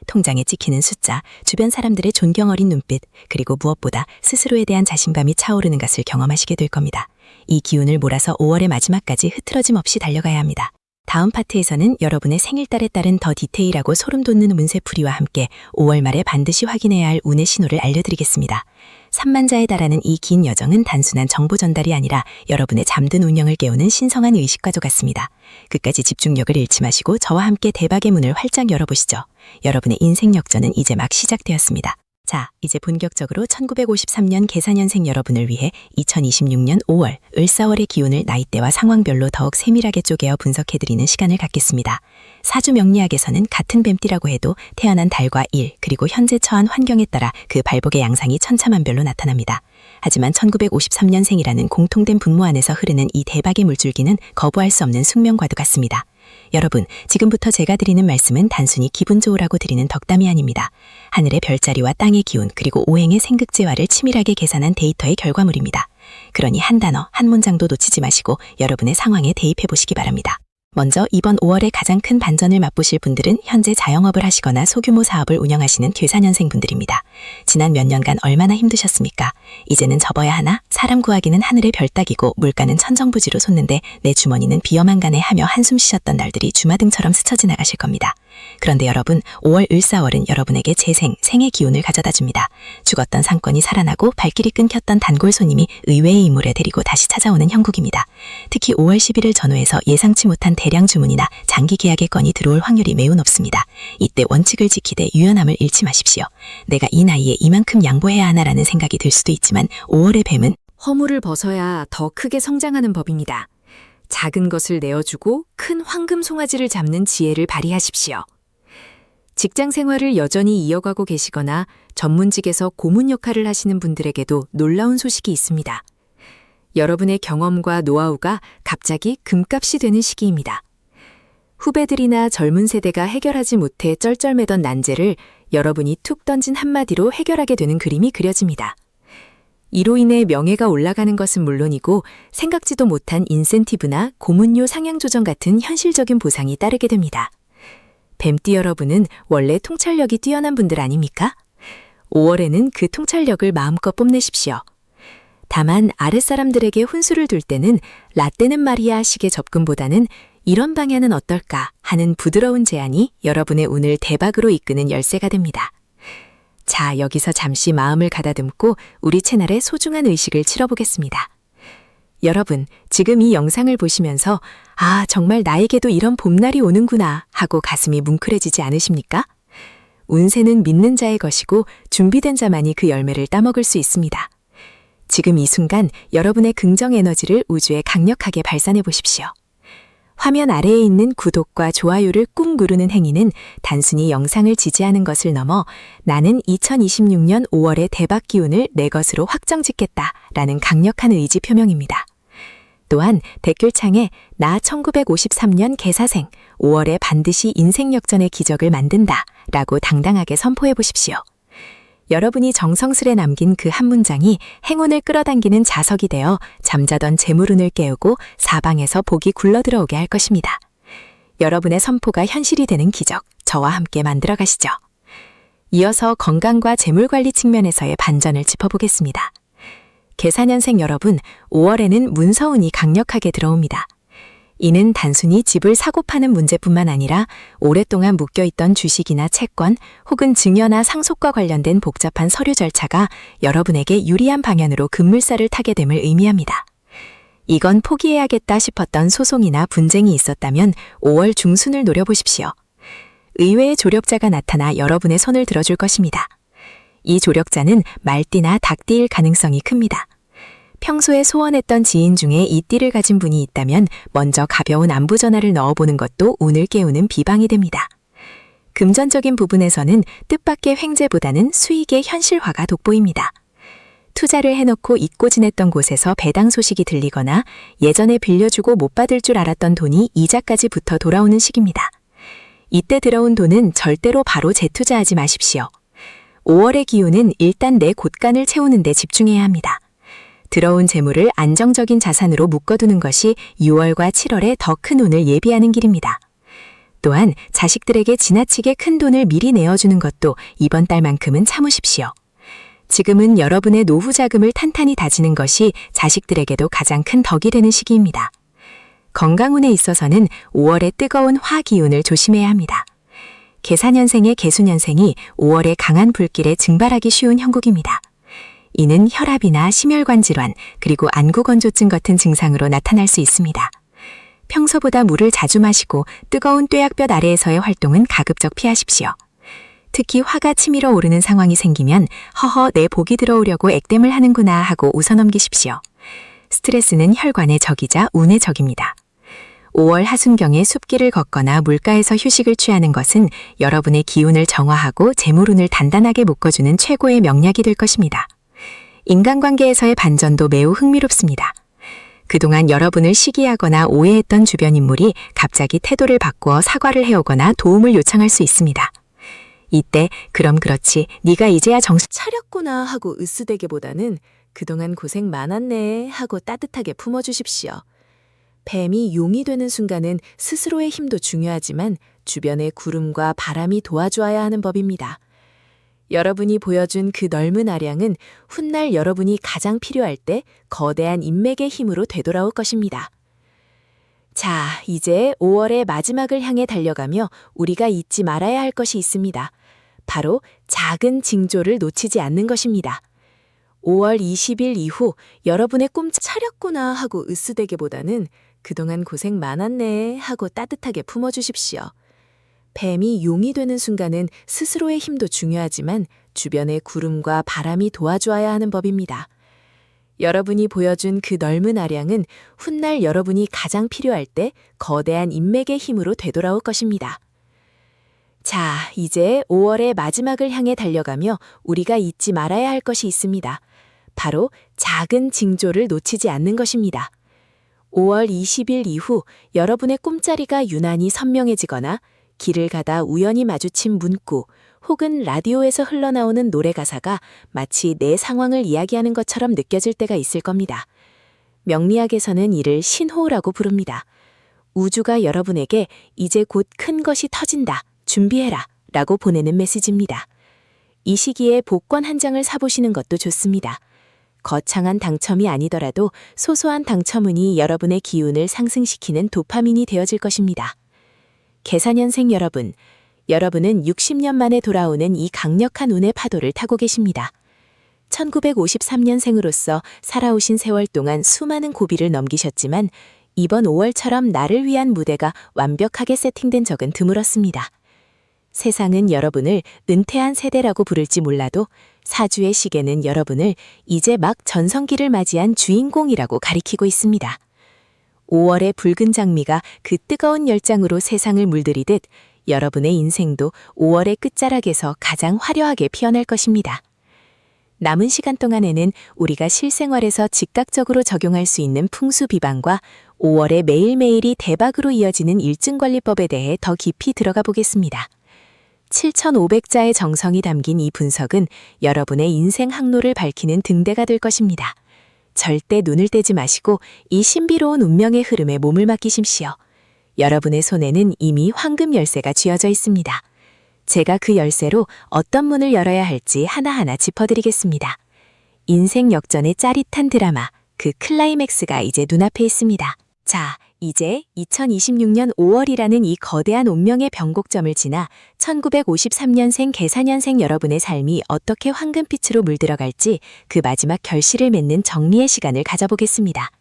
Speaker 1: 통장에 찍히는 숫자, 주변 사람들의 존경 어린 눈빛, 그리고 무엇보다 스스로에 대한 자신감이 차오르는 것을 경험하시게 될 겁니다. 이 기운을 몰아서 5월의 마지막까지 흐트러짐 없이 달려가야 합니다. 다음 파트에서는 여러분의 생일달에 따른 더 디테일하고 소름 돋는 운세풀이와 함께 5월 말에 반드시 확인해야 할 운의 신호를 알려드리겠습니다. 3만자에 달하는 이 긴 여정은 단순한 정보 전달이 아니라 여러분의 잠든 운명을 깨우는 신성한 의식과도 같습니다. 끝까지 집중력을 잃지 마시고 저와 함께 대박의 문을 활짝 열어보시죠. 여러분의 인생 역전은 이제 막 시작되었습니다. 자, 이제 본격적으로 1953년 계사년생 여러분을 위해 2026년 5월, 을사월의 기운을 나이대와 상황별로 더욱 세밀하게 쪼개어 분석해드리는 시간을 갖겠습니다. 사주 명리학에서는 같은 뱀띠라고 해도 태어난 달과 일, 그리고 현재 처한 환경에 따라 그 발복의 양상이 천차만별로 나타납니다. 하지만 1953년생이라는 공통된 분모 안에서 흐르는 이 대박의 물줄기는 거부할 수 없는 숙명과도 같습니다. 여러분, 지금부터 제가 드리는 말씀은 단순히 기분 좋으라고 드리는 덕담이 아닙니다. 하늘의 별자리와 땅의 기운 그리고 오행의 생극재화를 치밀하게 계산한 데이터의 결과물입니다. 그러니 한 단어, 한 문장도 놓치지 마시고 여러분의 상황에 대입해 보시기 바랍니다. 먼저 이번 5월에 가장 큰 반전을 맛보실 분들은 현재 자영업을 하시거나 소규모 사업을 운영하시는 계사년생 분들입니다. 지난 몇 년간 얼마나 힘드셨습니까? 이제는 접어야 하나? 사람 구하기는 하늘의 별따기고 물가는 천정부지로 솟는데 내 주머니는 비어만 가네 하며 한숨 쉬셨던 날들이 주마등처럼 스쳐 지나가실 겁니다.
Speaker 2: 그런데 여러분, 5월 을사월은 여러분에게 재생, 생의 기운을 가져다 줍니다. 죽었던 상권이 살아나고 발길이 끊겼던 단골 손님이 의외의 인물에 데리고 다시 찾아오는 형국입니다. 특히 5월 11일 전후에서 예상치 못한 대량 주문이나 장기 계약의 건이 들어올 확률이 매우 높습니다. 이때 원칙을 지키되 유연함을 잃지 마십시오. 내가 이 나이에 이만큼 양보해야 하나라는 생각이 들 수도 있지만 5월의 뱀은
Speaker 1: 허물을 벗어야 더 크게 성장하는 법입니다. 작은 것을 내어주고 큰 황금 송아지를 잡는 지혜를 발휘하십시오. 직장 생활을 여전히 이어가고 계시거나 전문직에서 고문 역할을 하시는 분들에게도 놀라운 소식이 있습니다. 여러분의 경험과 노하우가 갑자기 금값이 되는 시기입니다. 후배들이나 젊은 세대가 해결하지 못해 쩔쩔매던 난제를 여러분이 툭 던진 한마디로 해결하게 되는 그림이 그려집니다. 이로 인해 명예가 올라가는 것은 물론이고 생각지도 못한 인센티브나 고문료 상향 조정 같은 현실적인 보상이 따르게 됩니다. 뱀띠 여러분은 원래 통찰력이 뛰어난 분들 아닙니까? 5월에는 그 통찰력을 마음껏 뽐내십시오. 다만 아랫사람들에게 훈수를 둘 때는 라떼는 말이야 식의 접근보다는 이런 방향은 어떨까 하는 부드러운 제안이 여러분의 운을 대박으로 이끄는 열쇠가 됩니다. 자, 여기서 잠시 마음을 가다듬고 우리 채널에 소중한 의식을 치러보겠습니다. 여러분, 지금 이 영상을 보시면서 아, 정말 나에게도 이런 봄날이 오는구나 하고 가슴이 뭉클해지지 않으십니까? 운세는 믿는 자의 것이고 준비된 자만이 그 열매를 따먹을 수 있습니다. 지금 이 순간 여러분의 긍정 에너지를 우주에 강력하게 발산해 보십시오. 화면 아래에 있는 구독과 좋아요를 꾹 누르는 행위는 단순히 영상을 지지하는 것을 넘어 나는 2026년 5월의 대박 기운을 내 것으로 확정짓겠다 라는 강력한 의지 표명입니다. 또한 댓글창에 나 1953년 개사생 5월에 반드시 인생 역전의 기적을 만든다 라고 당당하게 선포해 보십시오. 여러분이 정성스레 남긴 그 한 문장이 행운을 끌어당기는 자석이 되어 잠자던 재물운을 깨우고 사방에서 복이 굴러들어오게 할 것입니다. 여러분의 선포가 현실이 되는 기적, 저와 함께 만들어 가시죠. 이어서 건강과 재물관리 측면에서의 반전을 짚어보겠습니다. 개사년생 여러분, 5월에는 문서운이 강력하게 들어옵니다. 이는 단순히 집을 사고 파는 문제뿐만 아니라 오랫동안 묶여있던 주식이나 채권 혹은 증여나 상속과 관련된 복잡한 서류 절차가 여러분에게 유리한 방향으로 급물살을 타게 됨을 의미합니다. 이건 포기해야겠다 싶었던 소송이나 분쟁이 있었다면 5월 중순을 노려보십시오. 의외의 조력자가 나타나 여러분의 손을 들어줄 것입니다. 이 조력자는 말띠나 닭띠일 가능성이 큽니다. 평소에 소원했던 지인 중에 이 띠를 가진 분이 있다면 먼저 가벼운 안부 전화를 넣어보는 것도 운을 깨우는 비방이 됩니다. 금전적인 부분에서는 뜻밖의 횡재보다는 수익의 현실화가 돋보입니다. 투자를 해놓고 잊고 지냈던 곳에서 배당 소식이 들리거나 예전에 빌려주고 못 받을 줄 알았던 돈이 이자까지 붙어 돌아오는 시기입니다. 이때 들어온 돈은 절대로 바로 재투자하지 마십시오. 5월의 기운은 일단 내 곳간을 채우는 데 집중해야 합니다. 들어온 재물을 안정적인 자산으로 묶어두는 것이 6월과 7월에 더 큰 운을 예비하는 길입니다. 또한 자식들에게 지나치게 큰 돈을 미리 내어주는 것도 이번 달만큼은 참으십시오. 지금은 여러분의 노후 자금을 탄탄히 다지는 것이 자식들에게도 가장 큰 덕이 되는 시기입니다. 건강운에 있어서는 5월의 뜨거운 화 기운을 조심해야 합니다. 개사년생의 개수년생이 5월에 강한 불길에 증발하기 쉬운 형국입니다. 이는 혈압이나 심혈관 질환, 그리고 안구건조증 같은 증상으로 나타날 수 있습니다. 평소보다 물을 자주 마시고 뜨거운 뙤약볕 아래에서의 활동은 가급적 피하십시오. 특히 화가 치밀어 오르는 상황이 생기면 허허 내 복이 들어오려고 액땜을 하는구나 하고 웃어넘기십시오. 스트레스는 혈관의 적이자 운의 적입니다. 5월 하순경에 숲길을 걷거나 물가에서 휴식을 취하는 것은 여러분의 기운을 정화하고 재물운을 단단하게 묶어주는 최고의 명약이 될 것입니다. 인간관계에서의 반전도 매우 흥미롭습니다. 그동안 여러분을 시기하거나 오해했던 주변 인물이 갑자기 태도를 바꾸어 사과를 해오거나 도움을 요청할 수 있습니다. 이때 그럼 그렇지 네가 이제야 정신 차렸구나 하고 으스대기보다는 그동안 고생 많았네 하고 따뜻하게 품어주십시오. 뱀이 용이 되는 순간은 스스로의 힘도 중요하지만 주변의 구름과 바람이 도와주어야 하는 법입니다. 여러분이 보여준 그 넓은 아량은 훗날 여러분이 가장 필요할 때 거대한 인맥의 힘으로 되돌아올 것입니다. 자, 이제 5월의 마지막을 향해 달려가며 우리가 잊지 말아야 할 것이 있습니다. 바로 작은 징조를 놓치지 않는 것입니다. 5월 20일 이후 여러분의 꿈 차렸구나 하고 으스대기보다는 그동안 고생 많았네 하고 따뜻하게 품어주십시오. 뱀이 용이 되는 순간은 스스로의 힘도 중요하지만 주변의 구름과 바람이 도와주어야 하는 법입니다. 여러분이 보여준 그 넓은 아량은 훗날 여러분이 가장 필요할 때 거대한 인맥의 힘으로 되돌아올 것입니다. 자, 이제 5월의 마지막을 향해 달려가며 우리가 잊지 말아야 할 것이 있습니다. 바로 작은 징조를 놓치지 않는 것입니다. 5월 20일 이후 여러분의 꿈자리가 유난히 선명해지거나 길을 가다 우연히 마주친 문구 혹은 라디오에서 흘러나오는 노래 가사가 마치 내 상황을 이야기하는 것처럼 느껴질 때가 있을 겁니다. 명리학에서는 이를 신호라고 부릅니다. 우주가 여러분에게 이제 곧 큰 것이 터진다, 준비해라 라고 보내는 메시지입니다. 이 시기에 복권 한 장을 사보시는 것도 좋습니다. 거창한 당첨이 아니더라도 소소한 당첨운이 여러분의 기운을 상승시키는 도파민이 되어질 것입니다. 계사년생 여러분, 여러분은 60년 만에 돌아오는 이 강력한 운의 파도를 타고 계십니다. 1953년생으로서 살아오신 세월 동안 수많은 고비를 넘기셨지만 이번 5월처럼 나를 위한 무대가 완벽하게 세팅된 적은 드물었습니다. 세상은 여러분을 은퇴한 세대라고 부를지 몰라도 사주의 시계는 여러분을 이제 막 전성기를 맞이한 주인공이라고 가리키고 있습니다. 5월의 붉은 장미가 그 뜨거운 열장으로 세상을 물들이듯 여러분의 인생도 5월의 끝자락에서 가장 화려하게 피어날 것입니다. 남은 시간 동안에는 우리가 실생활에서 즉각적으로 적용할 수 있는 풍수비방과 5월의 매일매일이 대박으로 이어지는 일증관리법에 대해 더 깊이 들어가 보겠습니다. 7,500자의 정성이 담긴 이 분석은 여러분의 인생 항로를 밝히는 등대가 될 것입니다. 절대 눈을 떼지 마시고 이 신비로운 운명의 흐름에 몸을 맡기십시오. 여러분의 손에는 이미 황금 열쇠가 쥐어져 있습니다. 제가 그 열쇠로 어떤 문을 열어야 할지 하나하나 짚어드리겠습니다. 인생 역전의 짜릿한 드라마, 그 클라이맥스가 이제 눈앞에 있습니다. 자, 이제 2026년 5월이라는 이 거대한 운명의 변곡점을 지나 1953년생 계사년생 여러분의 삶이 어떻게 황금빛으로 물들어갈지 그 마지막 결실을 맺는 정리의 시간을 가져보겠습니다.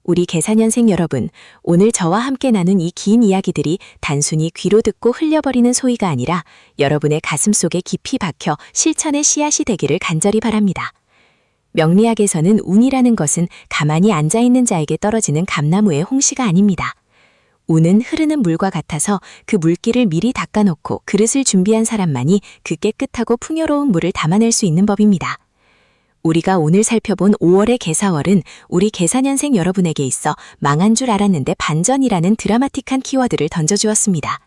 Speaker 1: 우리 계사년생 여러분, 오늘 저와 함께 나눈 이 긴 이야기들이 단순히 귀로 듣고 흘려버리는 소리가 아니라 여러분의 가슴 속에 깊이 박혀 실천의 씨앗이 되기를 간절히 바랍니다. 명리학에서는 운이라는 것은 가만히 앉아있는 자에게 떨어지는 감나무의 홍시가 아닙니다. 운은 흐르는 물과 같아서 그 물기를 미리 닦아놓고 그릇을 준비한 사람만이 그 깨끗하고 풍요로운 물을 담아낼 수 있는 법입니다. 우리가 오늘 살펴본 5월의 계사월은 우리 계사년생 여러분에게 있어 망한 줄 알았는데 반전이라는 드라마틱한 키워드를 던져주었습니다.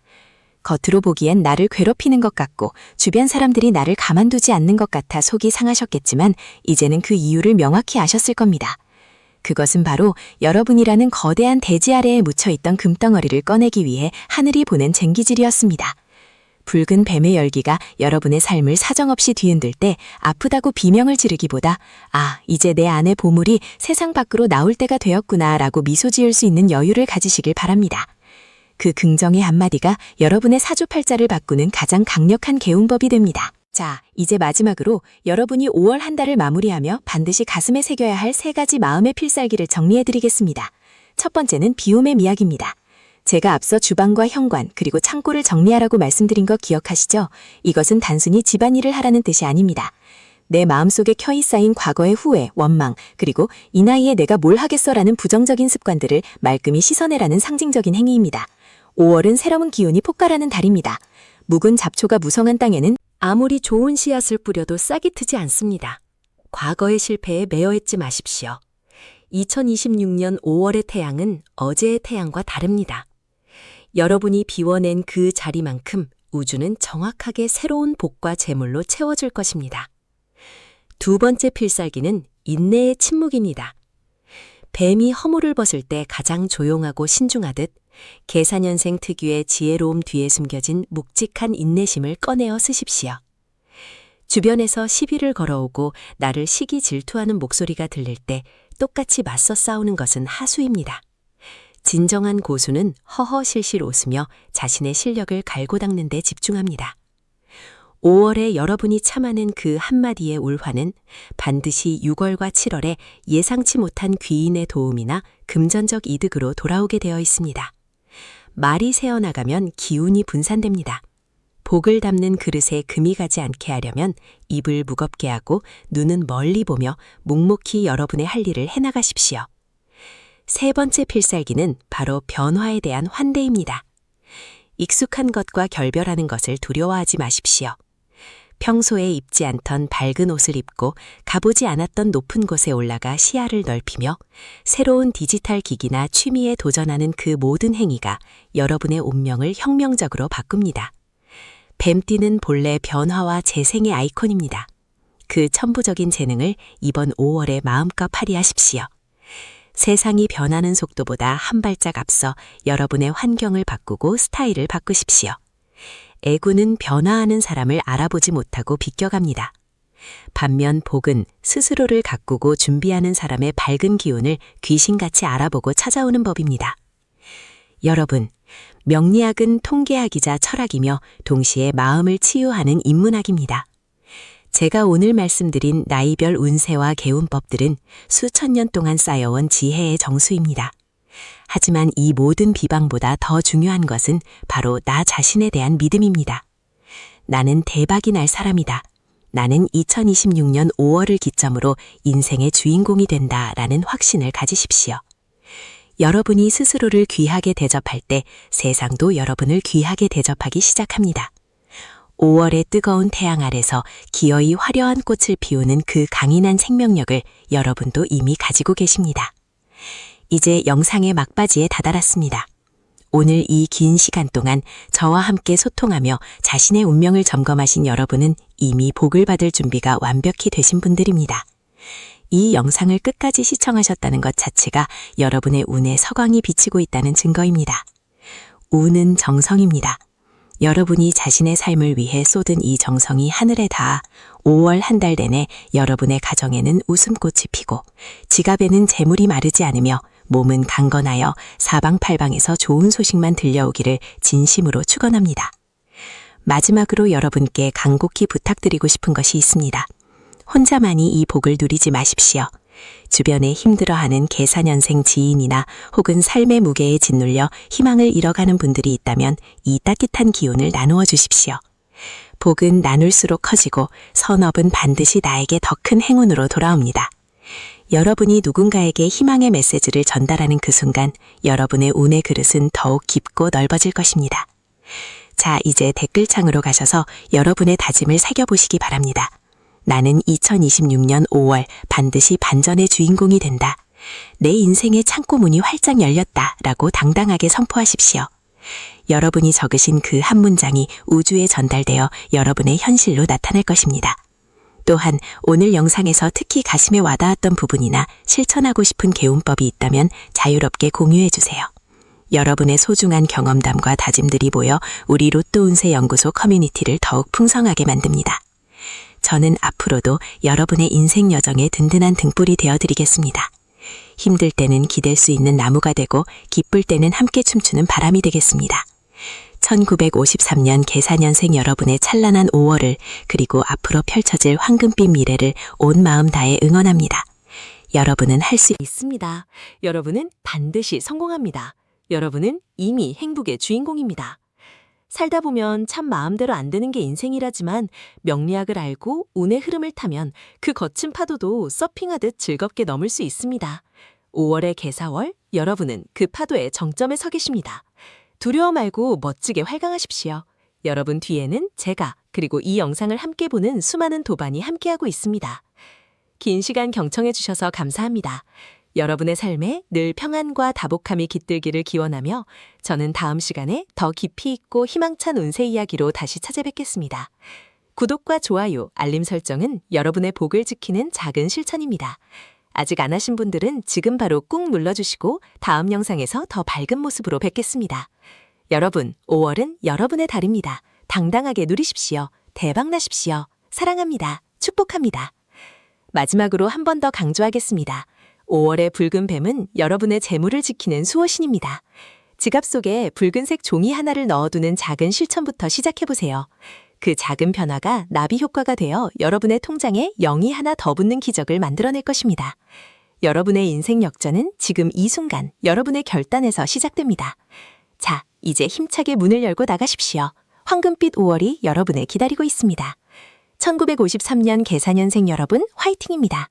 Speaker 1: 겉으로 보기엔 나를 괴롭히는 것 같고 주변 사람들이 나를 가만두지 않는 것 같아 속이 상하셨겠지만 이제는 그 이유를 명확히 아셨을 겁니다. 그것은 바로 여러분이라는 거대한 대지 아래에 묻혀있던 금덩어리를 꺼내기 위해 하늘이 보낸 쟁기질이었습니다. 붉은 뱀의 열기가 여러분의 삶을 사정없이 뒤흔들 때 아프다고 비명을 지르기보다 아, 이제 내 안의 보물이 세상 밖으로 나올 때가 되었구나 라고 미소 지을 수 있는 여유를 가지시길 바랍니다. 그 긍정의 한마디가 여러분의 사주팔자를 바꾸는 가장 강력한 개운법이 됩니다. 자, 이제 마지막으로 여러분이 5월 한 달을 마무리하며 반드시 가슴에 새겨야 할 3가지 마음의 필살기를 정리해드리겠습니다. 첫 번째는 비움의 미학입니다. 제가 앞서 주방과 현관 그리고 창고를 정리하라고 말씀드린 거 기억하시죠? 이것은 단순히 집안일을 하라는 뜻이 아닙니다. 내 마음속에 켜이 쌓인 과거의 후회, 원망, 그리고 이 나이에 내가 뭘 하겠어라는 부정적인 습관들을 말끔히 씻어내라는 상징적인 행위입니다. 5월은 새로운 기운이 폭발하는 달입니다. 묵은 잡초가 무성한 땅에는 아무리 좋은 씨앗을 뿌려도 싹이 트지 않습니다. 과거의 실패에 매여있지 마십시오. 2026년 5월의 태양은 어제의 태양과 다릅니다. 여러분이 비워낸 그 자리만큼 우주는 정확하게 새로운 복과 재물로 채워줄 것입니다. 두 번째 필살기는 인내의 침묵입니다. 뱀이 허물을 벗을 때 가장 조용하고 신중하듯 계사년생 특유의 지혜로움 뒤에 숨겨진 묵직한 인내심을 꺼내어 쓰십시오. 주변에서 시비를 걸어오고 나를 시기 질투하는 목소리가 들릴 때 똑같이 맞서 싸우는 것은 하수입니다. 진정한 고수는 허허실실 웃으며 자신의 실력을 갈고 닦는 데 집중합니다. 5월에 여러분이 참아낸 그 한마디의 울화는 반드시 6월과 7월에 예상치 못한 귀인의 도움이나 금전적 이득으로 돌아오게 되어 있습니다. 말이 새어나가면 기운이 분산됩니다. 복을 담는 그릇에 금이 가지 않게 하려면 입을 무겁게 하고 눈은 멀리 보며 묵묵히 여러분의 할 일을 해나가십시오. 세 번째 필살기는 바로 변화에 대한 환대입니다. 익숙한 것과 결별하는 것을 두려워하지 마십시오. 평소에 입지 않던 밝은 옷을 입고 가보지 않았던 높은 곳에 올라가 시야를 넓히며 새로운 디지털 기기나 취미에 도전하는 그 모든 행위가 여러분의 운명을 혁명적으로 바꿉니다. 뱀띠는 본래 변화와 재생의 아이콘입니다. 그 천부적인 재능을 이번 5월에 마음껏 발휘하십시오. 세상이 변하는 속도보다 한 발짝 앞서 여러분의 환경을 바꾸고 스타일을 바꾸십시오. 애구는 변화하는 사람을 알아보지 못하고 비껴갑니다. 반면 복은 스스로를 가꾸고 준비하는 사람의 밝은 기운을 귀신같이 알아보고 찾아오는 법입니다. 여러분, 명리학은 통계학이자 철학이며 동시에 마음을 치유하는 인문학입니다. 제가 오늘 말씀드린 나이별 운세와 개운법들은 수천 년 동안 쌓여온 지혜의 정수입니다. 하지만 이 모든 비방보다 더 중요한 것은 바로 나 자신에 대한 믿음입니다. 나는 대박이 날 사람이다. 나는 2026년 5월을 기점으로 인생의 주인공이 된다라는 확신을 가지십시오. 여러분이 스스로를 귀하게 대접할 때 세상도 여러분을 귀하게 대접하기 시작합니다. 5월의 뜨거운 태양 아래서 기어이 화려한 꽃을 피우는 그 강인한 생명력을 여러분도 이미 가지고 계십니다. 이제 영상의 막바지에 다다랐습니다. 오늘 이 긴 시간 동안 저와 함께 소통하며 자신의 운명을 점검하신 여러분은 이미 복을 받을 준비가 완벽히 되신 분들입니다. 이 영상을 끝까지 시청하셨다는 것 자체가 여러분의 운에 서광이 비치고 있다는 증거입니다. 운은 정성입니다. 여러분이 자신의 삶을 위해 쏟은 이 정성이 하늘에 닿아 5월 한 달 내내 여러분의 가정에는 웃음꽃이 피고 지갑에는 재물이 마르지 않으며 몸은 강건하여 사방팔방에서 좋은 소식만 들려오기를 진심으로 축원합니다. 마지막으로 여러분께 간곡히 부탁드리고 싶은 것이 있습니다. 혼자만이 이 복을 누리지 마십시오. 주변에 힘들어하는 계사년생 지인이나 혹은 삶의 무게에 짓눌려 희망을 잃어가는 분들이 있다면 이 따뜻한 기운을 나누어 주십시오. 복은 나눌수록 커지고 선업은 반드시 나에게 더 큰 행운으로 돌아옵니다. 여러분이 누군가에게 희망의 메시지를 전달하는 그 순간 여러분의 운의 그릇은 더욱 깊고 넓어질 것입니다. 자, 이제 댓글창으로 가셔서 여러분의 다짐을 새겨보시기 바랍니다. 나는 2026년 5월 반드시 반전의 주인공이 된다. 내 인생의 창고문이 활짝 열렸다 라고 당당하게 선포하십시오. 여러분이 적으신 그 한 문장이 우주에 전달되어 여러분의 현실로 나타날 것입니다. 또한 오늘 영상에서 특히 가슴에 와닿았던 부분이나 실천하고 싶은 개운법이 있다면 자유롭게 공유해주세요. 여러분의 소중한 경험담과 다짐들이 모여 우리 로또 운세 연구소 커뮤니티를 더욱 풍성하게 만듭니다. 저는 앞으로도 여러분의 인생 여정에 든든한 등불이 되어드리겠습니다. 힘들 때는 기댈 수 있는 나무가 되고 기쁠 때는 함께 춤추는 바람이 되겠습니다. 1953년 계사년생 여러분의 찬란한 5월을 그리고 앞으로 펼쳐질 황금빛 미래를 온 마음 다해 응원합니다. 여러분은 할 수 있습니다. 여러분은 반드시 성공합니다. 여러분은 이미 행복의 주인공입니다. 살다 보면 참 마음대로 안 되는 게 인생이라지만 명리학을 알고 운의 흐름을 타면 그 거친 파도도 서핑하듯 즐겁게 넘을 수 있습니다. 5월의 개사월, 여러분은 그 파도의 정점에 서 계십니다. 두려워 말고 멋지게 활강하십시오. 여러분 뒤에는 제가 그리고 이 영상을 함께 보는 수많은 도반이 함께하고 있습니다. 긴 시간 경청해 주셔서 감사합니다. 여러분의 삶에 늘 평안과 다복함이 깃들기를 기원하며 저는 다음 시간에 더 깊이 있고 희망찬 운세 이야기로 다시 찾아뵙겠습니다. 구독과 좋아요, 알림 설정은 여러분의 복을 지키는 작은 실천입니다. 아직 안 하신 분들은 지금 바로 꾹 눌러주시고 다음 영상에서 더 밝은 모습으로 뵙겠습니다. 여러분, 5월은 여러분의 달입니다. 당당하게 누리십시오. 대박 나십시오. 사랑합니다. 축복합니다. 마지막으로 한 번 더 강조하겠습니다. 5월의 붉은 뱀은 여러분의 재물을 지키는 수호신입니다. 지갑 속에 붉은색 종이 하나를 넣어두는 작은 실천부터 시작해보세요. 그 작은 변화가 나비 효과가 되어 여러분의 통장에 0이 하나 더 붙는 기적을 만들어낼 것입니다. 여러분의 인생 역전은 지금 이 순간 여러분의 결단에서 시작됩니다. 자, 이제 힘차게 문을 열고 나가십시오. 황금빛 5월이 여러분을 기다리고 있습니다. 1953년 계사년생 여러분 화이팅입니다.